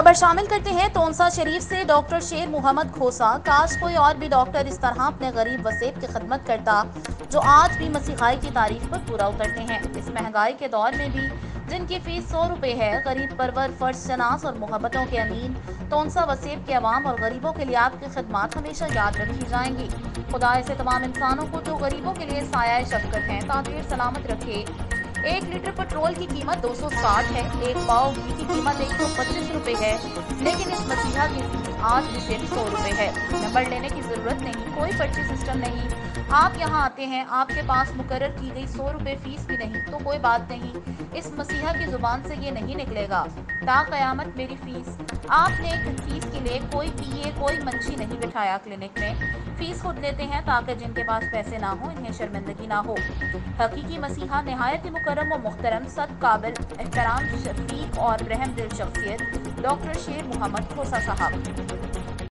खबर शामिल करते हैं तोनसा शरीफ से। डॉक्टर शेर मोहम्मद खोसा, काश कोई और भी डॉक्टर इस तरह अपने गरीब वसेब की खिदमत करता जो आज भी मसीहाई की तारीफ पर पूरा उतरते हैं। इस महंगाई के दौर में भी जिनकी फीस 100 रुपए है, गरीब परवर, फर्ज शनास और मोहब्बतों के अमीन तोनसा वसेब के अवाम और गरीबों के लिए आपकी खिदमत हमेशा याद रखी जाएंगी। खुदा ऐसे तमाम इंसानों को जो गरीबों के लिए साया शफकत हैं ताकि सलामत रखे। 1 लीटर पेट्रोल की कीमत 260 है, एक पाव घी की कीमत 125 रुपए है, लेकिन इस मसीहा की फीस आज भी सिर्फ 100 रुपए है। नंबर लेने की जरूरत नहीं, कोई पर्ची सिस्टम नहीं। आप यहाँ आते हैं, आपके पास मुकर्रर की गई 100 रुपए फीस भी नहीं तो कोई बात नहीं, इस मसीहा की जुबान से ये नहीं निकलेगा ता क़यामत मेरी फीस। आपने एक फीस के लिए कोई पीए कोई मंशी नहीं बिठाया क्लिनिक में। फीस खुद लेते हैं ताकि जिनके पास पैसे ना हो इन्हें शर्मिंदगी ना हो। हकीकी मसीहा नहायत ही मुकर्रम और मुहतरम, सद काबिल एहतराम, शफीक और रहम दिल शख्सियत डॉक्टर शेर मोहम्मद खोसा साहब।